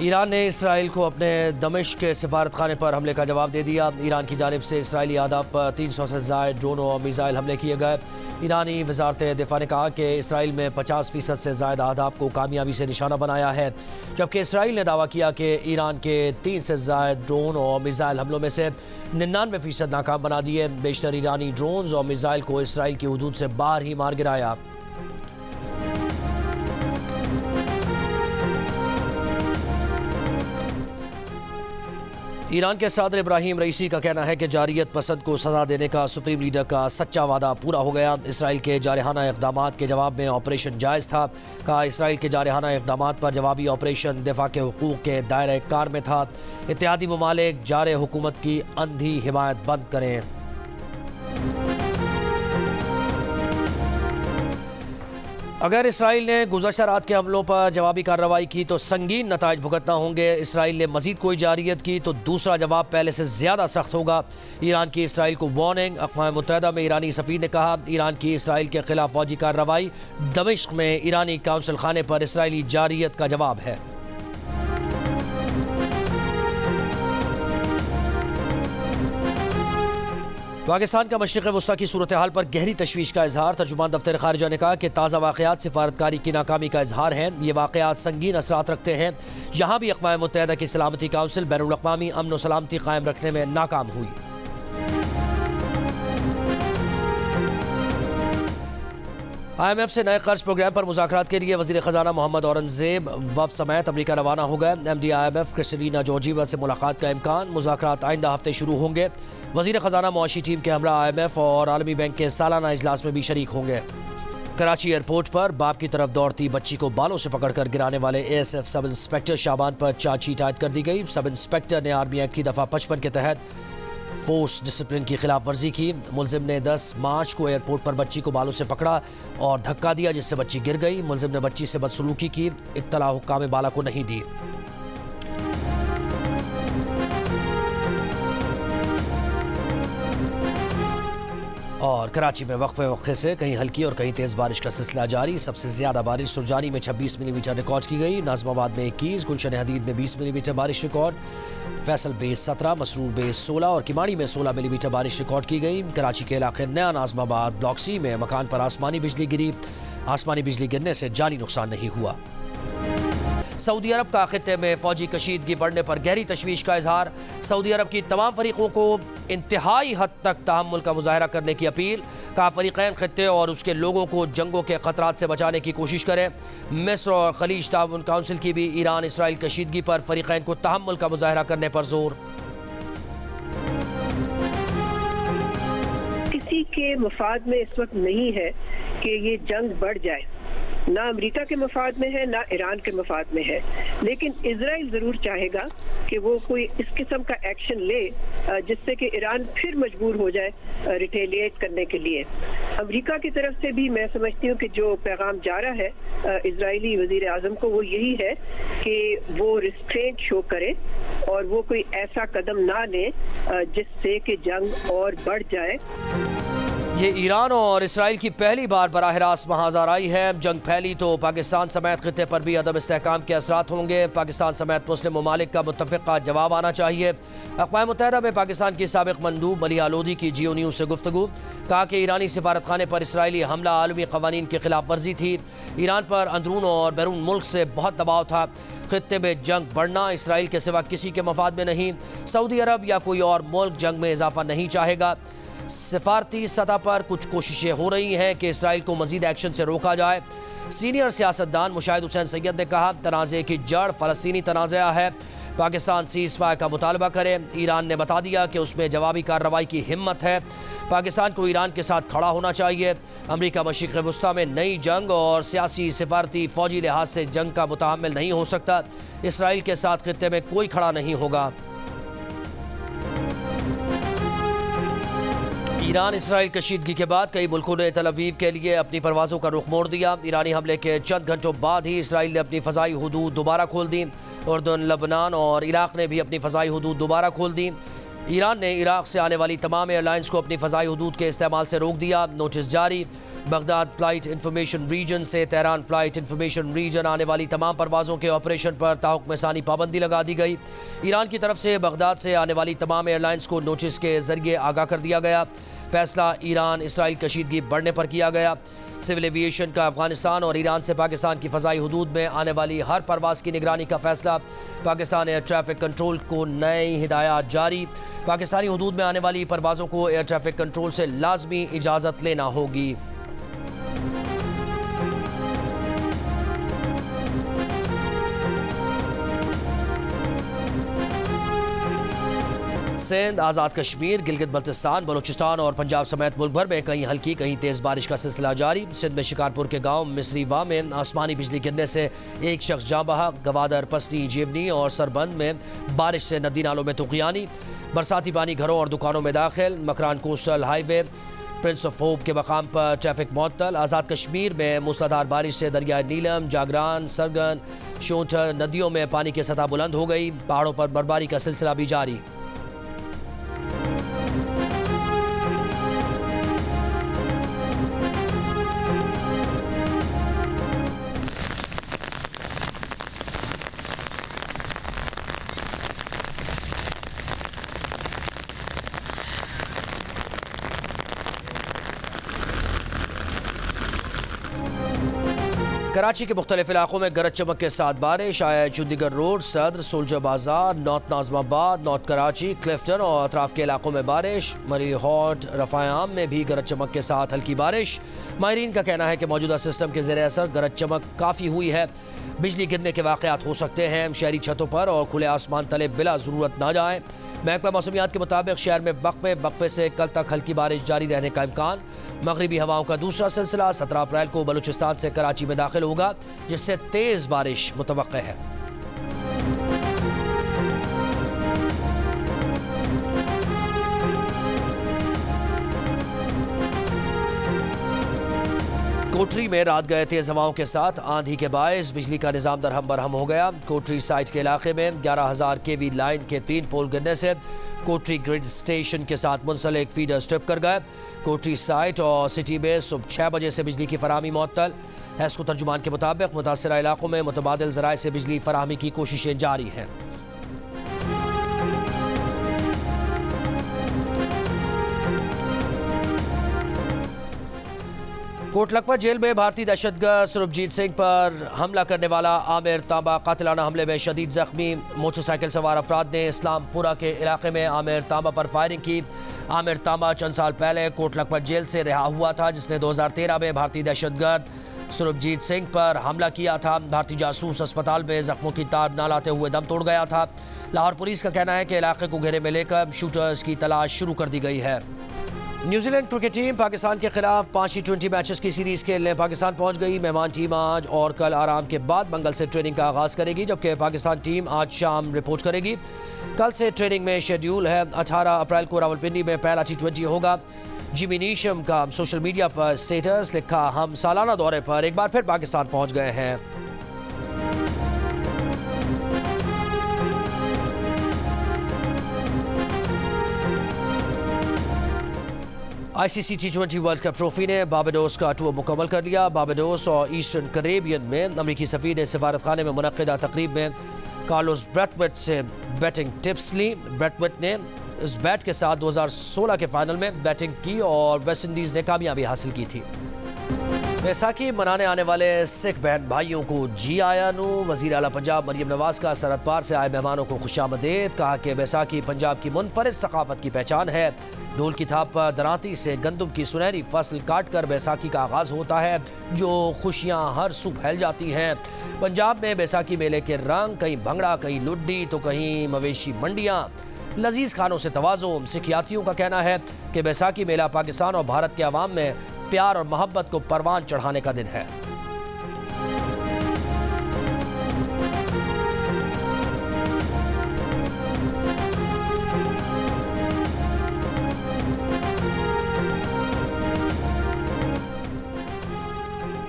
Iran ने Israel को अपने दमिश्क के सिफारत खाने पर हमले का जवाब दे दिया। ईरान की जानिब से इसराइली आदाब पर 300 से ज़ायद ड्रोनों और मिसाइल हमले किए गए। ईरानी वजारत दिफा ने कहा कि इसराइल में 50% से ज़ायद आदाब को कामयाबी से निशाना बनाया है, जबकि इसराइल ने दावा किया कि ईरान के 3 से ज़ायद ड्रोन और मिसाइल हमलों में से 99% नाकाम बना दिए। बेशतर ईरानी ड्रोन और मिसाइल को इसराइल की हदूद से बाहर ही मार गिराया। ईरान के सदर इब्राहिम रईसी का कहना है कि जारियत पसंद को सजा देने का सुप्रीम लीडर का सच्चा वादा पूरा हो गया। इसराइल के जारहाना इक़दाम के जवाब में ऑपरेशन जायज़ था। कहा, इसराइल के जारहाना इक़दाम पर जवाबी ऑपरेशन दिफा के हुकूक के दायरे कार में था। इत्तेहादी ममालिक जारे हुकूमत की अंधी हिमायत बंद करें। अगर इसराइल ने गुज़श्ता रात के हमलों पर जवाबी कार्रवाई की तो संगीन नताइज भुगतना होंगे। इसराइल ने मजीद कोई जारियत की तो दूसरा जवाब पहले से ज़्यादा सख्त होगा। ईरान की इसराइल को वार्निंग। अक़वाम मुत्तहिदा में ईरानी सफ़ीर ने कहा, ईरान की इसराइल के खिलाफ फौजी कार्रवाई दमिश्क में ईरानी काउंसिल खाने पर इसराइली जारियत का जवाब है। पाकिस्तान का मशरिक़ वस्ता की सूरत हाल पर गहरी तशवीश का इजहार। तर्जुमान दफ्तर ख़ारिजा ने कहा कि ताज़ा वाक़यात सिफारतकारी की नाकामी का इजहार है। ये वाक़यात संगीन असरात रखते हैं। यहाँ भी अक़वाम मुत्तहिदा की सलामती काउंसिल बैनुल अक़वामी अमन व सलामती कायम रखने में नाकाम हुई। IMF से नए कर्ज प्रोग्राम पर मुज़ाकरात के लिए वज़ीर ख़जाना मोहम्मद औरंगज़ेब वफ़द समेत अमरीका रवाना हो गए। MD IMF क्रिस्टलीना जॉर्जीवा से मुलाकात का इम्कान। मुज़ाकरात आइंदा हफ्ते शुरू होंगे। वज़ीर ख़जाना मुआशी टीम के हमरा IMF और आलमी बैंक के सालाना इजलास में भी शरीक होंगे। कराची एयरपोर्ट पर बाप की तरफ दौड़ती बच्ची को बालों से पकड़कर गिराने वाले ASF सब इंस्पेक्टर शाबान पर चार्जशीट आयद कर दी गई। सब इंस्पेक्टर ने आर्मी एक्ट की दफ़ा 55 के तहत फोर्स डिसिप्लिन की खिलाफ वर्जी की। मुलजिम ने 10 मार्च को एयरपोर्ट पर बच्ची को बालों से पकड़ा और धक्का दिया, जिससे बच्ची गिर गई। मुलजिम ने बच्ची से बदसलूकी की। इत्तला हुक्काम बाला को नहीं दी। और कराची में वक्फे वक्फे से कहीं हल्की और कहीं तेज़ बारिश का सिलसिला जारी। सबसे ज़्यादा बारिश सुरजानी में 26 मिलीमीटर रिकॉर्ड की गई। नाज़िमाबाद में 21, गुलशन हदीद में 20 मिलीमीटर बारिश record, Faisal base 17, Masroor base 16 और किमाड़ी में 16 मिलीमीटर बारिश रिकॉर्ड की गई। कराची के इलाके नया नाज़िमाबाद ब्लॉक सी में मकान पर आसमानी बिजली गिरी। आसमानी बिजली गिरने से जानी नुकसान नहीं हुआ। सऊदी अरब का खित्ते में फौजी कशीदगी बढ़ने पर गहरी तशवीश का इजहार। सऊदी अरब की तमाम फरीकों को इंतहाई हद तक तहम्मुल का मुजाहरा करने की अपील। कहा, फरीक़ैन खित्ते और उसके लोगों को जंगों के ख़तरात से बचाने की कोशिश करें। मिस्र और खलीज ताउन काउंसिल की भी ईरान इसराइल कशीदगी पर फरीक़ैन को तहम्मुल का मुजाहरा करने पर जोर। किसी के मफाद में इस वक्त नहीं है कि ये जंग बढ़ जाए, ना अमेरिका के मफाद में है ना ईरान के मफाद में है, लेकिन इजराइल ज़रूर चाहेगा कि वो कोई इस किस्म का एक्शन ले जिससे कि ईरान फिर मजबूर हो जाए रिटेलिएट करने के लिए। अमेरिका की तरफ से भी मैं समझती हूँ कि जो पैगाम जा रहा है इजरायली वज़ीर आज़म को, वो यही है कि वो रिस्ट्रेंट शो करे और वो कोई ऐसा कदम ना ले जिससे कि जंग और बढ़ जाए। ये ईरान और इसराइल की पहली बार बराह रास्त महाज़ार आई है। जंग फैली तो पाकिस्तान समेत खित्ते पर भी अदम इस्तेहकाम के असरात होंगे। पाकिस्तान समेत मुस्लिम ममालिक का मुत्तफ़िक़ा जवाब आना चाहिए। अक़वाम मुत्तहिदा में पाकिस्तान की साबिक़ मंदूब मलिहा लोधी की जियो न्यूज़ से गुफ्तगू। कहा कि ईरानी सिफारत खाने पर इसराइली हमला आलमी क़वानीन की खिलाफ वर्जी थी। ईरान पर अंदरून और बैरून मुल्क से बहुत दबाव था। खित्ते में जंग बढ़ना इसराइल के सिवा किसी के मफाद में नहीं। सऊदी अरब या कोई और मुल्क जंग में इजाफा नहीं चाहेगा। सिफारती सतह पर कुछ कोशिशें हो रही हैं कि इसराइल को मजीद एक्शन से रोका जाए। सीनियर सियासतदान मुशाहिद हुसैन सैयद ने कहा, तनाज़े की जड़ फ़लस्तीनी तनाज़ा है। पाकिस्तान सीज़ फायर का मुतालबा करे। ईरान ने बता दिया कि उसमें जवाबी कार्रवाई की हिम्मत है। पाकिस्तान को ईरान के साथ खड़ा होना चाहिए। अमरीका मशरिक़ वस्ता में नई जंग और सियासी सिफारती फ़ौजी लिहाज से जंग का मुतहम्मिल नहीं हो सकता। इसराइल के साथ खित्ते में कोई खड़ा नहीं होगा। ईरान इसराइल कशीदगी के बाद कई मुल्कों ने तल अवीव के लिए अपनी परवाज़ों का रुख मोड़ दिया। ईरानी हमले के चंद घंटों बाद ही इसराइल ने अपनी फ़ज़ाई हुदूद दोबारा खोल दी। उर्दन, लबनान और इराक़ ने भी अपनी फ़ज़ाई हुदूद दोबारा खोल दी। ईरान ने इराक से आने वाली तमाम एयरलाइंस को अपनी फ़ज़ाई हदूद के इस्तेमाल से रोक दिया। नोटिस जारी। बगदाद फ्लाइट इंफॉर्मेशन रीजन से तेहरान फ्लाइट इंफॉर्मेशन रीजन आने वाली तमाम परवाज़ों के ऑपरेशन पर ताहुक्म सानी पाबंदी लगा दी गई। ईरान की तरफ से बगदाद से आने वाली तमाम एयरलाइंस को नोटिस के ज़रिए आगाह कर दिया गया। फैसला ईरान इसराइल कशीदगी बढ़ने पर किया गया। सिविल एविएशन का अफगानिस्तान और ईरान से पाकिस्तान की फ़ज़ाई हदूद में आने वाली हर परवाज़ की निगरानी का फैसला। पाकिस्तान एयर ट्रैफिक कंट्रोल को नई हिदायत जारी। पाकिस्तानी हदूद में आने वाली परवाज़ों को एयर ट्रैफिक कंट्रोल से लाजमी इजाज़त लेना होगी। सिंध, आज़ाद कश्मीर, गिलगित बल्तिस्तान, बलूचिस्तान और पंजाब समेत मुल्क भर में कहीं हल्की कहीं तेज़ बारिश का सिलसिला जारी। सिंध में शिकारपुर के गांव मिसरी वाह में आसमानी बिजली गिरने से एक शख्स जाँ बहा। गवादर, पसनी, जीवनी और सरबंद में बारिश से नदी नालों में तुग़यानी। बरसाती पानी घरों और दुकानों में दाखिल। Makran coastal highway Prince of hope के मकाम पर ट्रैफिक मुअत्तल। आज़ाद कश्मीर में मूसलाधार बारिश से दरियाए नीलम, जागरान, सरगन, शोंठर नदियों में पानी की सतह बुलंद हो गई। पहाड़ों पर बर्फबारी का सिलसिला भी जारी। कराची के मुख्तलिफ इलाकों में गरज चमक के साथ बारिश। आया चंडीगढ़ रोड, सदर, सोल्जर बाजार, नॉर्थ नाजमाबाद, नॉर्थ कराची, क्लिफ्टन और अतराफ के इलाकों में बारिश। मरी हॉट, रफायाम में भी गरज चमक के साथ हल्की बारिश। माहिरीन का कहना है कि मौजूदा सिस्टम के ज़ेर असर गरज चमक काफ़ी हुई है। बिजली गिरने के वाक़यात हो सकते हैं। शहरी छतों पर और खुले आसमान तले बिला ज़रूरत ना जाएँ। महकमा मौसमियात के मुताबिक शहर में वक्फे से कल तक हल्की बारिश जारी रहने का इम्कान। मगरिबी हवाओं का दूसरा सिलसिला 17 अप्रैल को बलूचिस्तान से कराची में दाखिल होगा, जिससे तेज बारिश मुतवक्के है। कोटरी में रात गए तेज हवाओं के साथ आंधी के बायस बिजली का निजाम दरहम बरहम हो गया। कोटरी साइट के इलाके में 11,000 केवी लाइन के 3 पोल गिरने से कोटरी ग्रिड स्टेशन के साथ मुंसलिक फीडर स्ट्रिप कर गए। कोटरी साइट और सिटी में सुबह 6 बजे से बिजली की फराहमी मुअत्तल। हैस्को तर्जुमान के मुताबिक मुतासरा इलाकों में मुतबादिल ज़राए से बिजली फराहमी की कोशिशें जारी हैं। कोटलखपत जेल में भारतीय दहशतगर्द सुरभजीत सिंह पर हमला करने वाला आमिर तांबा कातिलाना हमले में शदीद जख्मी। मोटरसाइकिल सवार अफराद ने इस्लामपुरा के इलाके में आमिर तांबा पर फायरिंग की। आमिर तांबा चंद साल पहले कोटलखपत जेल से रिहा हुआ था, जिसने 2013 में भारतीय दहशतगर्द सुरभजीत सिंह पर हमला किया था। भारतीय जासूस अस्पताल में जख्मों की ताब न लाते हुए दम तोड़ गया था। लाहौर पुलिस का कहना है कि इलाके को घेरे में लेकर शूटर्स की तलाश शुरू कर दी गई है। न्यूजीलैंड क्रिकेट टीम पाकिस्तान के खिलाफ 5 T20 मैचेस की सीरीज खेलने पाकिस्तान पहुंच गई। मेहमान टीम आज और कल आराम के बाद मंगल से ट्रेनिंग का आगाज करेगी, जबकि पाकिस्तान टीम आज शाम रिपोर्ट करेगी। कल से ट्रेनिंग में शेड्यूल है। 18 अप्रैल को रावलपिंडी में पहला T20 होगा। जिमी नीशम का सोशल मीडिया पर स्टेटस लिखा, हम सालाना दौरे पर एक बार फिर पाकिस्तान पहुंच गए हैं। ICC T20 world cup trophy ने बारबाडोस का टूर मुकम्मल कर लिया। बारबाडोस और ईस्टर्न कैरेबियन में अमरीकी सफीर ने सिफारत खाने में मुनक्किदा तकरीब में कार्लोस ब्रैथवेट से बैटिंग टिप्स ली। ब्रैथवेट ने इस बैट के साथ 2016 के फाइनल में बैटिंग की और वेस्ट इंडीज़ ने कामयाबी हासिल की थी। बैसाखी मनाने आने वाले सिख बहन भाइयों को जी आया नू। वज़ीर आला पंजाब मरियम नवाज का सरहद पार से आए मेहमानों को खुशामदीद। कहा कि बैसाखी पंजाब की मुनफरिद सकाफत की पहचान है। ढोल की थाप पर दरांती से गंदम की सुनहरी फसल काट कर बैसाखी का आगाज होता है, जो खुशियाँ हर सुबह फैल जाती हैं। पंजाब में बैसाखी मेले के रंग, कहीं भंगड़ा, कहीं लुड्डी तो कहीं मवेशी मंडियाँ, लजीज खानों से तवाज़ो। सिख यात्रियों का कहना है कि बैसाखी मेला पाकिस्तान और भारत के अवाम में प्यार और मोहब्बत को परवान चढ़ाने का दिन है।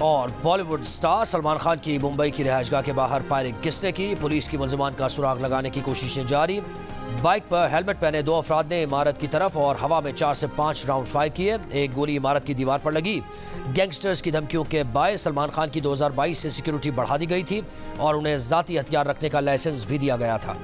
और बॉलीवुड स्टार सलमान खान की मुंबई की रिहाइशगाह के बाहर फायरिंग किसने की? पुलिस की मुलजमान का सुराग लगाने की कोशिशें जारी। बाइक पर हेलमेट पहने 2 अफराद ने इमारत की तरफ और हवा में 4 से 5 राउंड फायर किए। एक गोली इमारत की दीवार पर लगी। गैंगस्टर्स की धमकियों के बायस सलमान खान की 2022 से सिक्योरिटी बढ़ा दी गई थी और उन्हें जाती हथियार रखने का लाइसेंस भी दिया गया था।